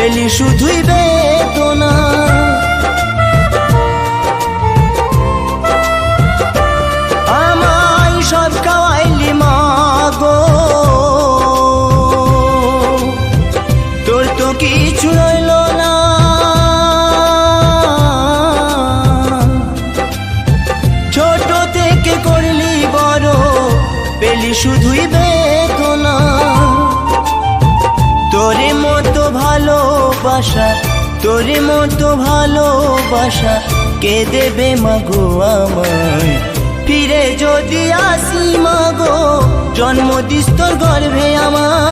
পেলি শুধুই বেদনা। আমায় সব খাওয়াইলি মাগো, তোর তো কিছু রইল না। ছোট থেকে করলি বড়, পেলি শুধুই বেদনা। তোরে মতো ভালোবাসা, তোরে মতো ভালোবাসা কে দেবে মাগো আমায়? ফিরে যদি আসি মাগো, জন্ম দিস তোর গর্ভে আমার।